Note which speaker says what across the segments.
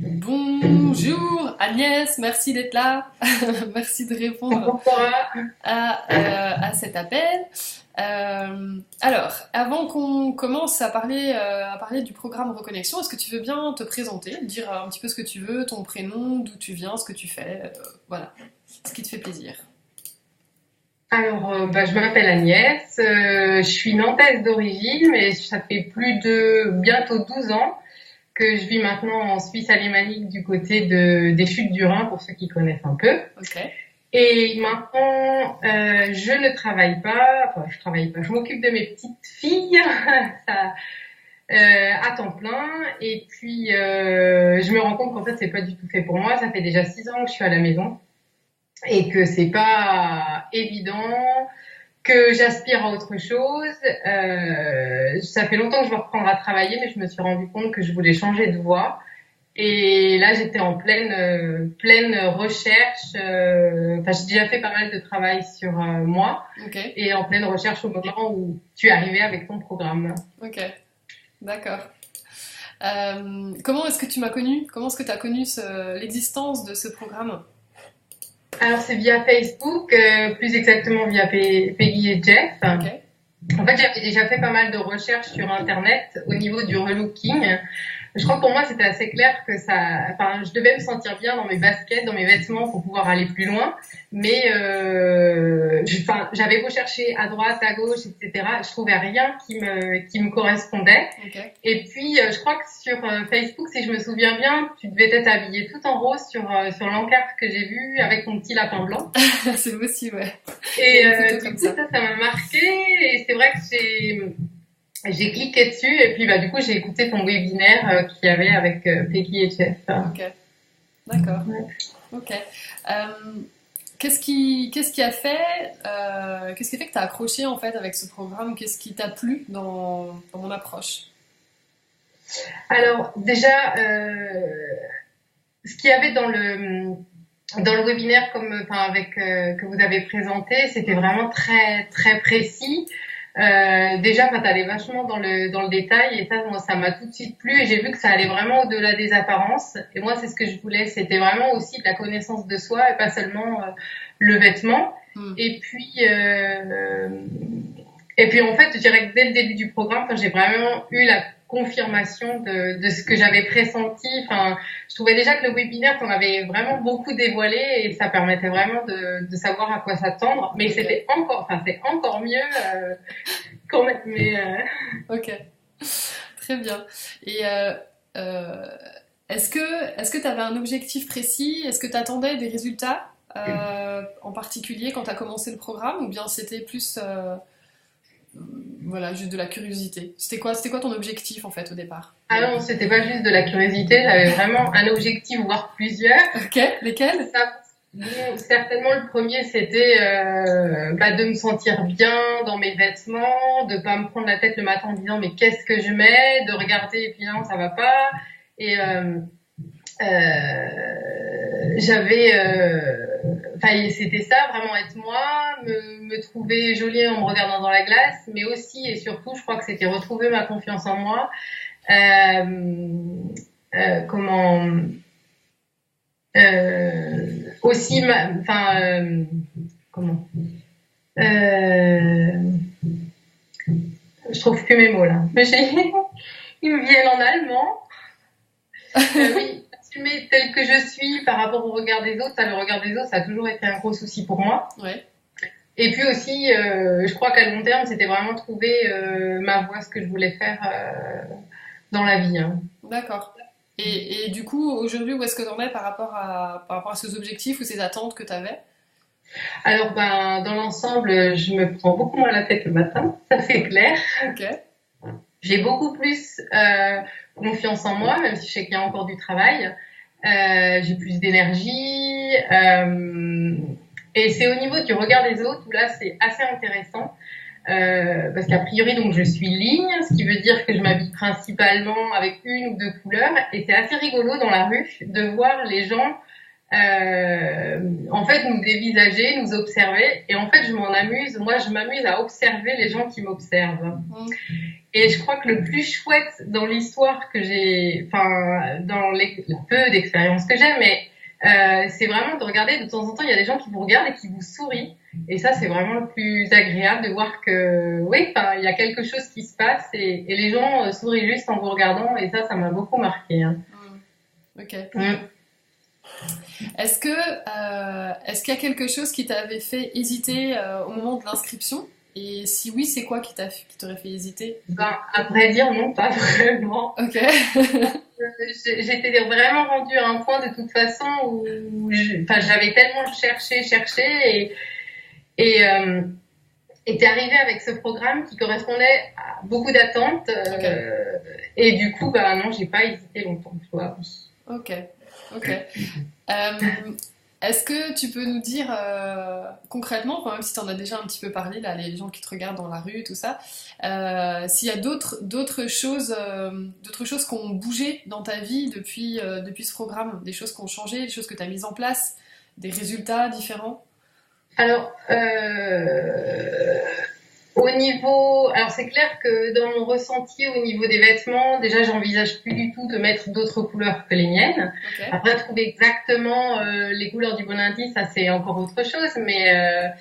Speaker 1: Bonjour Agnès, merci d'être là. Merci de répondre
Speaker 2: Pourquoi?
Speaker 1: à cet appel. Alors, avant qu'on commence à parler du programme Reconnexion, est-ce que tu veux bien te présenter, dire un petit peu ce que tu veux, ton prénom, d'où tu viens, ce que tu fais, voilà, ce qui te fait plaisir.
Speaker 2: Je m'appelle Agnès, je suis nantaise d'origine, mais ça fait plus de bientôt 12 ans que je vis maintenant en Suisse alémanique du côté des Chutes du Rhin, pour ceux qui connaissent un peu.
Speaker 1: Ok,
Speaker 2: Et maintenant, je ne travaille pas, enfin je travaille pas, je m'occupe de mes petites filles ça, à temps plein. Et puis, je me rends compte qu'en fait, c'est pas du tout fait pour moi. Ça fait déjà 6 ans que je suis à la maison et que c'est pas évident, que j'aspire à autre chose. Ça fait longtemps que je veux reprendre à travailler, mais je me suis rendu compte que je voulais changer de voie. Et là, j'étais en pleine recherche. Enfin, j'ai déjà fait pas mal de travail sur moi
Speaker 1: ok,
Speaker 2: et en pleine recherche au moment où tu es arrivé avec ton programme.
Speaker 1: ok, d'accord. Comment est-ce que tu m'as connue? Comment est-ce que tu as connu l'existence de ce programme?
Speaker 2: Alors, c'est via Facebook, plus exactement via Peggy et Jeff.
Speaker 1: Ok,
Speaker 2: En fait, j'avais déjà fait pas mal de recherches sur Internet au niveau du relooking. Je crois que pour moi, c'était assez clair que je devais me sentir bien dans mes baskets, dans mes vêtements pour pouvoir aller plus loin. Mais, j'avais beau chercher à droite, à gauche, etc. Je trouvais rien qui me correspondait.
Speaker 1: ok.
Speaker 2: Et puis, je crois que sur Facebook, si je me souviens bien, tu devais être habillée tout en rose sur l'encart que j'ai vu avec ton petit lapin blanc.
Speaker 1: C'est possible, ouais. Il y a
Speaker 2: Et
Speaker 1: une photo
Speaker 2: du
Speaker 1: comme
Speaker 2: coup,
Speaker 1: ça.
Speaker 2: ça m'a marqué. Et c'est vrai que j'ai cliqué dessus. Et puis, du coup, j'ai écouté ton webinaire qu'il y avait avec Peggy et Jeff.
Speaker 1: Ok, d'accord.
Speaker 2: Ouais.
Speaker 1: Ok. Qu'est-ce qui a fait, qu'est-ce qui fait que tu as accroché en fait avec ce programme? Qu'est-ce qui t'a plu dans mon approche?
Speaker 2: Alors, déjà, ce qu'il y avait dans le webinaire, que vous avez présenté, c'était vraiment très très précis. Déjà, tu allais vachement dans le détail et ça, moi, ça m'a tout de suite plu et j'ai vu que ça allait vraiment au-delà des apparences. Et moi, c'est ce que je voulais, c'était vraiment aussi de la connaissance de soi et pas seulement le vêtement.
Speaker 1: Hmm.
Speaker 2: Et puis, en fait, je dirais que dès le début du programme, quand j'ai vraiment eu la confirmation de ce que j'avais pressenti, enfin, je trouvais déjà que le webinaire, t'en avait vraiment beaucoup dévoilé et ça permettait vraiment de savoir à quoi s'attendre. Mais
Speaker 1: Ok,
Speaker 2: c'est encore mieux quand même.
Speaker 1: ok, très bien. Et euh, est-ce que tu avais un objectif précis? Est-ce que tu attendais des résultats en particulier quand tu as commencé le programme ou bien c'était plus voilà, juste de la curiosité? C'était quoi ton objectif en fait au départ?
Speaker 2: Ah non, c'était pas juste de la curiosité, j'avais vraiment un objectif, voire plusieurs.
Speaker 1: Ok, lesquels?
Speaker 2: Ça, certainement le premier, c'était de me sentir bien dans mes vêtements, de pas me prendre la tête le matin en disant mais qu'est-ce que je mets, de regarder et puis non ça va pas. Et c'était ça, vraiment être moi, me trouver jolie en me regardant dans la glace, mais aussi et surtout, je crois que c'était retrouver ma confiance en moi. Comment aussi, comment euh, je trouve plus mes mots là. Ils me viennent en allemand. Oui, assumer tel que je suis par rapport au regard des autres, ça, le regard des autres, ça a toujours été un gros souci pour moi.
Speaker 1: Ouais,
Speaker 2: Et puis aussi, je crois qu'à long terme, c'était vraiment trouver ma voie, ce que je voulais faire dans la vie. Hein.
Speaker 1: d'accord. Et du coup, aujourd'hui, où est-ce que tu en es par rapport à ces objectifs ou ces attentes que tu avais?
Speaker 2: Alors, dans l'ensemble, je me prends beaucoup moins la tête le matin, ça c'est clair.
Speaker 1: Ok,
Speaker 2: J'ai beaucoup plus confiance en moi, même si je sais qu'il y a encore du travail. J'ai plus d'énergie. Et c'est au niveau du regard des autres où là, c'est assez intéressant. Parce qu'a priori, donc, je suis ligne, ce qui veut dire que je m'habille principalement avec une ou deux couleurs. Et c'est assez rigolo dans la rue de voir les gens en fait, nous dévisager, nous observer. Et en fait, je m'amuse à observer les gens qui m'observent. Et je crois que le plus chouette dans l'histoire que j'ai, enfin, dans le peu d'expérience que j'ai, mais c'est vraiment de regarder, de temps en temps, il y a des gens qui vous regardent et qui vous sourient. Et ça, c'est vraiment le plus agréable de voir que, oui, enfin, il y a quelque chose qui se passe et les gens sourient juste en vous regardant. Et ça m'a beaucoup marqué. Hein.
Speaker 1: Ok. Est-ce qu'il y a quelque chose qui t'avait fait hésiter au moment de l'inscription? Et si oui, c'est quoi qui t'aurait fait hésiter?
Speaker 2: Ben, à vrai dire, non, pas vraiment.
Speaker 1: Ok.
Speaker 2: J'étais vraiment rendue à un point de toute façon où j'avais tellement cherché et t'es arrivée avec ce programme qui correspondait à beaucoup d'attentes. Et du coup, bah non, j'ai pas hésité longtemps, tu vois.
Speaker 1: Ok. Est-ce que tu peux nous dire concrètement, même si tu en as déjà un petit peu parlé, là, les gens qui te regardent dans la rue, tout ça, s'il y a d'autres choses qui ont bougé dans ta vie depuis ce programme, des choses qui ont changé, des choses que tu as mises en place, des résultats différents?
Speaker 2: Alors, alors c'est clair que dans mon ressenti au niveau des vêtements, déjà j'envisage plus du tout de mettre d'autres couleurs que les miennes.
Speaker 1: Okay.
Speaker 2: Après trouver exactement les couleurs du bon indice, ça c'est encore autre chose. Mais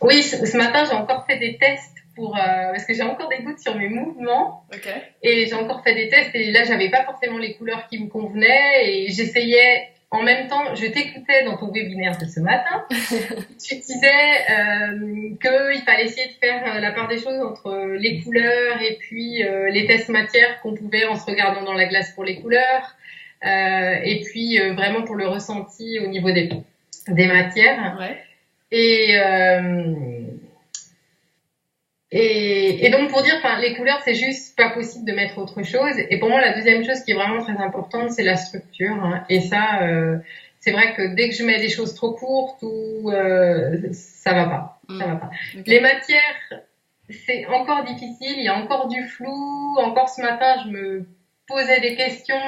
Speaker 2: oui, ce matin j'ai encore fait des tests parce que j'ai encore des doutes sur mes mouvements.
Speaker 1: Okay.
Speaker 2: Et j'ai encore fait des tests et là j'avais pas forcément les couleurs qui me convenaient et j'essayais. En même temps, je t'écoutais dans ton webinaire de ce matin. Tu disais qu'il fallait essayer de faire la part des choses entre les couleurs et puis les tests matières qu'on pouvait en se regardant dans la glace pour les couleurs. Et puis vraiment pour le ressenti au niveau des matières.
Speaker 1: Ouais.
Speaker 2: Et donc pour dire, enfin, les couleurs, c'est juste pas possible de mettre autre chose. Et pour moi, la deuxième chose qui est vraiment très importante, c'est la structure. Hein. Et ça, c'est vrai que dès que je mets des choses trop courtes, ça va pas. Ça va pas. Okay. Les matières, c'est encore difficile. Il y a encore du flou. Encore ce matin, je me posais des questions.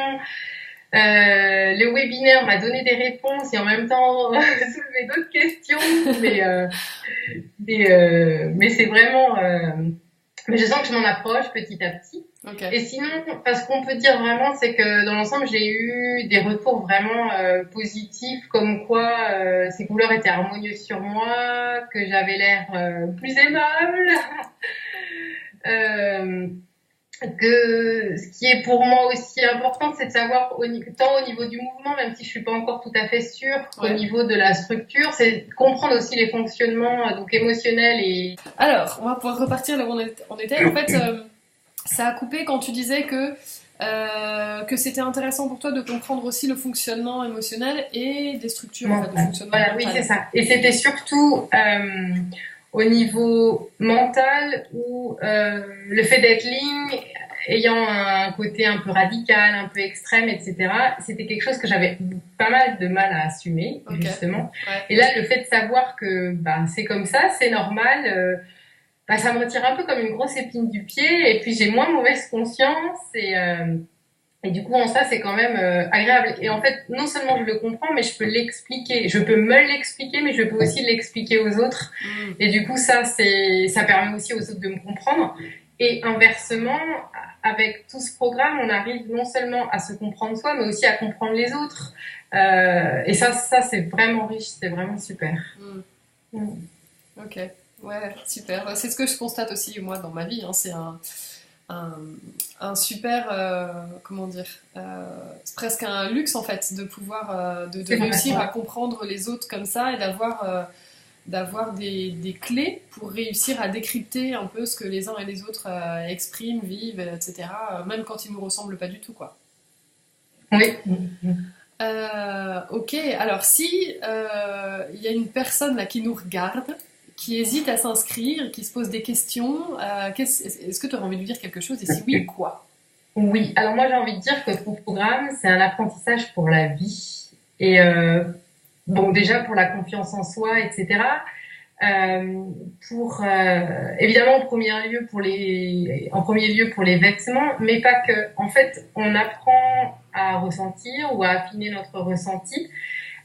Speaker 2: Le webinaire m'a donné des réponses et en même temps soulevé d'autres questions, mais c'est vraiment mais je sens que je m'en approche petit à petit.
Speaker 1: Okay.
Speaker 2: Et sinon, ce qu'on peut dire vraiment, c'est que dans l'ensemble, j'ai eu des retours vraiment positifs, comme quoi ces couleurs étaient harmonieuses sur moi, que j'avais l'air plus aimable. Que ce qui est pour moi aussi important, c'est de savoir tant au niveau du mouvement, même si je suis pas encore tout à fait sûre, qu'au niveau de la structure, c'est comprendre aussi les fonctionnements donc émotionnels et...
Speaker 1: Alors, on va pouvoir repartir là où on était. En fait, ça a coupé quand tu disais que c'était intéressant pour toi de comprendre aussi le fonctionnement émotionnel et des structures en fait, de fonctionnement mental.
Speaker 2: Oui, c'est ça. Et c'était surtout... au niveau mental où le fait d'être ligne, ayant un côté un peu radical, un peu extrême, etc., c'était quelque chose que j'avais pas mal de mal à assumer, justement.
Speaker 1: Ouais.
Speaker 2: Et là, le fait de savoir que c'est comme ça, c'est normal, ça me retire un peu comme une grosse épine du pied, et puis j'ai moins mauvaise conscience, et du coup, en ça, c'est quand même agréable. Et en fait, non seulement je le comprends, mais je peux l'expliquer. Je peux me l'expliquer, mais je peux aussi l'expliquer aux autres. Et du coup, ça permet aussi aux autres de me comprendre. Et inversement, avec tout ce programme, on arrive non seulement à se comprendre soi, mais aussi à comprendre les autres. Et ça, c'est vraiment riche, c'est vraiment super.
Speaker 1: Ok, ouais, super. C'est ce que je constate aussi, moi, dans ma vie. Hein. C'est un super, comment dire, c'est presque un luxe en fait de pouvoir de réussir à comprendre les autres comme ça et d'avoir des clés pour réussir à décrypter un peu ce que les uns et les autres expriment, vivent, etc. Même quand ils nous ressemblent pas du tout, quoi.
Speaker 2: Oui.
Speaker 1: Ok, alors si il y a une personne là qui nous regarde, qui hésite à s'inscrire, qui se pose des questions, est-ce que tu aurais envie de lui dire quelque chose et si oui, quoi?
Speaker 2: Oui, alors moi j'ai envie de dire que ton programme, c'est un apprentissage pour la vie. Et bon, déjà pour la confiance en soi, etc. pour évidemment en premier lieu pour les vêtements, mais pas que. En fait, on apprend à ressentir ou à affiner notre ressenti.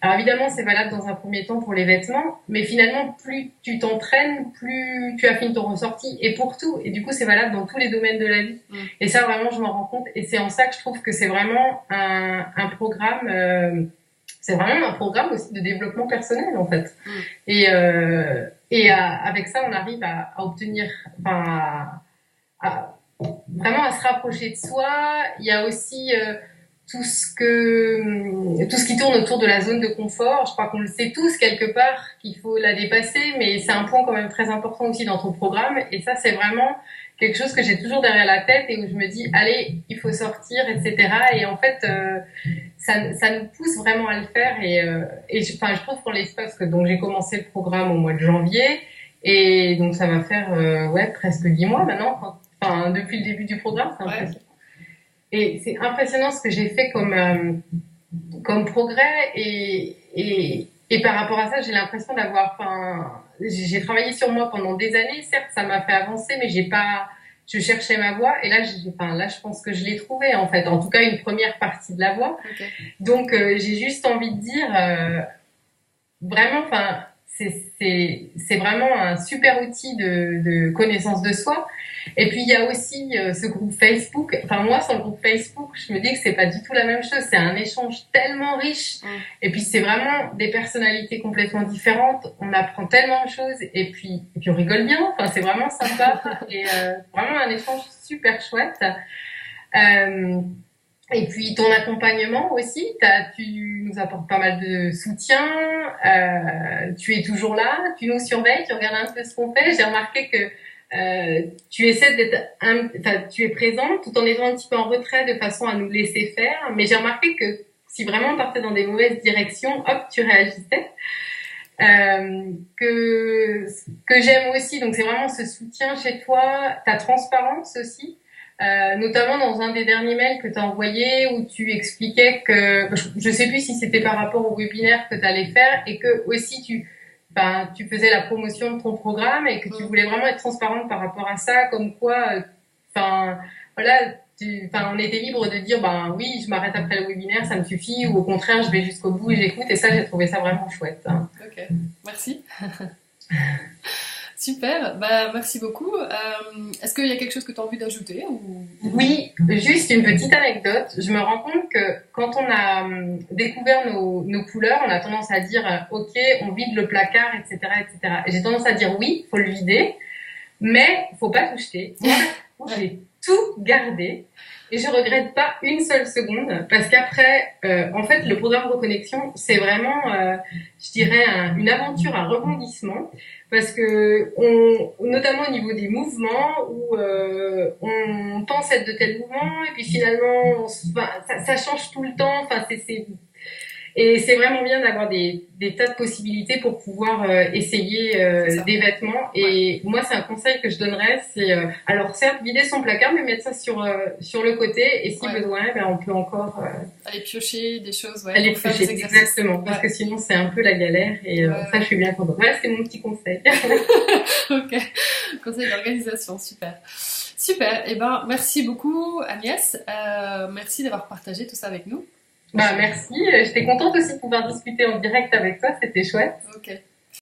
Speaker 2: Alors évidemment, c'est valable dans un premier temps pour les vêtements, mais finalement, plus tu t'entraînes, plus tu affines ton ressenti, et pour tout. Et du coup, c'est valable dans tous les domaines de la vie. Et ça, vraiment, je m'en rends compte. Et c'est en ça que je trouve que c'est vraiment un programme. C'est vraiment un programme aussi de développement personnel, en fait. Avec ça, on arrive à obtenir, enfin, vraiment à se rapprocher de soi. Il y a aussi tout ce qui tourne autour de la zone de confort. Je crois qu'on le sait tous quelque part qu'il faut la dépasser, mais c'est un point quand même très important aussi dans ton programme. Et ça, c'est vraiment quelque chose que j'ai toujours derrière la tête et où je me dis, allez, il faut sortir, etc. Et en fait, ça nous pousse vraiment à le faire. Je trouve qu'on l'espace que donc j'ai commencé le programme au mois de janvier et donc ça va faire presque 10 mois maintenant. Enfin, depuis le début du programme, c'est impressionnant. Et c'est impressionnant ce que j'ai fait comme progrès et par rapport à ça, j'ai l'impression j'ai travaillé sur moi pendant des années. Certes, ça m'a fait avancer, mais je cherchais ma voie et là, je pense que je l'ai trouvée en fait. En tout cas, une première partie de la voie. Okay. Donc, j'ai juste envie de dire, vraiment, c'est vraiment un super outil de connaissance de soi. Et puis il y a aussi ce groupe Facebook. Enfin moi, sur le groupe Facebook, je me dis que c'est pas du tout la même chose. C'est un échange tellement riche. Et puis c'est vraiment des personnalités complètement différentes. On apprend tellement de choses. Et puis on rigole bien. Enfin c'est vraiment sympa et vraiment un échange super chouette. Et puis ton accompagnement aussi, tu nous apportes pas mal de soutien, tu es toujours là, tu nous surveilles, tu regardes un peu ce qu'on fait. J'ai remarqué que tu essaies tu es présente tout en étant un petit peu en retrait de façon à nous laisser faire. Mais j'ai remarqué que si vraiment on partait dans des mauvaises directions, hop, tu réagissais. Que j'aime aussi, donc c'est vraiment ce soutien chez toi, ta transparence aussi. Notamment dans un des derniers mails que tu as envoyé où tu expliquais que, je sais plus si c'était par rapport au webinaire que tu allais faire et que aussi tu faisais la promotion de ton programme et que tu voulais vraiment être transparente par rapport à ça, comme quoi, voilà, on était libre de dire, oui, je m'arrête après le webinaire, ça me suffit, ou au contraire, je vais jusqu'au bout et j'écoute, et ça, j'ai trouvé ça vraiment chouette. Hein.
Speaker 1: Ok, merci. Super, merci beaucoup. Est-ce qu'il y a quelque chose que tu as envie d'ajouter ou...
Speaker 2: Oui, juste une petite anecdote. Je me rends compte que quand on a découvert nos couleurs, on a tendance à dire ok, on vide le placard, etc., etc. Et j'ai tendance à dire oui, faut le vider, mais faut pas tout jeter. Moi, j'ai tout gardé et je regrette pas une seule seconde parce qu'après, en fait, le programme Reconnexion, c'est vraiment, je dirais, une aventure, un rebondissement. Parce que notamment au niveau des mouvements où on pense être de tels mouvements et puis finalement ça change tout le temps. Enfin et c'est vraiment bien d'avoir des tas de possibilités pour pouvoir essayer des vêtements. Et moi, c'est un conseil que je donnerais, c'est alors certes vider son placard, mais mettre ça sur le côté. Et si besoin, on peut encore
Speaker 1: aller piocher des choses,
Speaker 2: aller piocher, exactement. Parce que sinon, c'est un peu la galère. Et ça, je suis bien contente. Voilà, c'est mon petit conseil.
Speaker 1: Ok, conseil d'organisation, super. Super. Et merci beaucoup, Agnès. Merci d'avoir partagé tout ça avec nous.
Speaker 2: Merci, j'étais contente aussi de pouvoir discuter en direct avec toi, c'était chouette.
Speaker 1: Ok.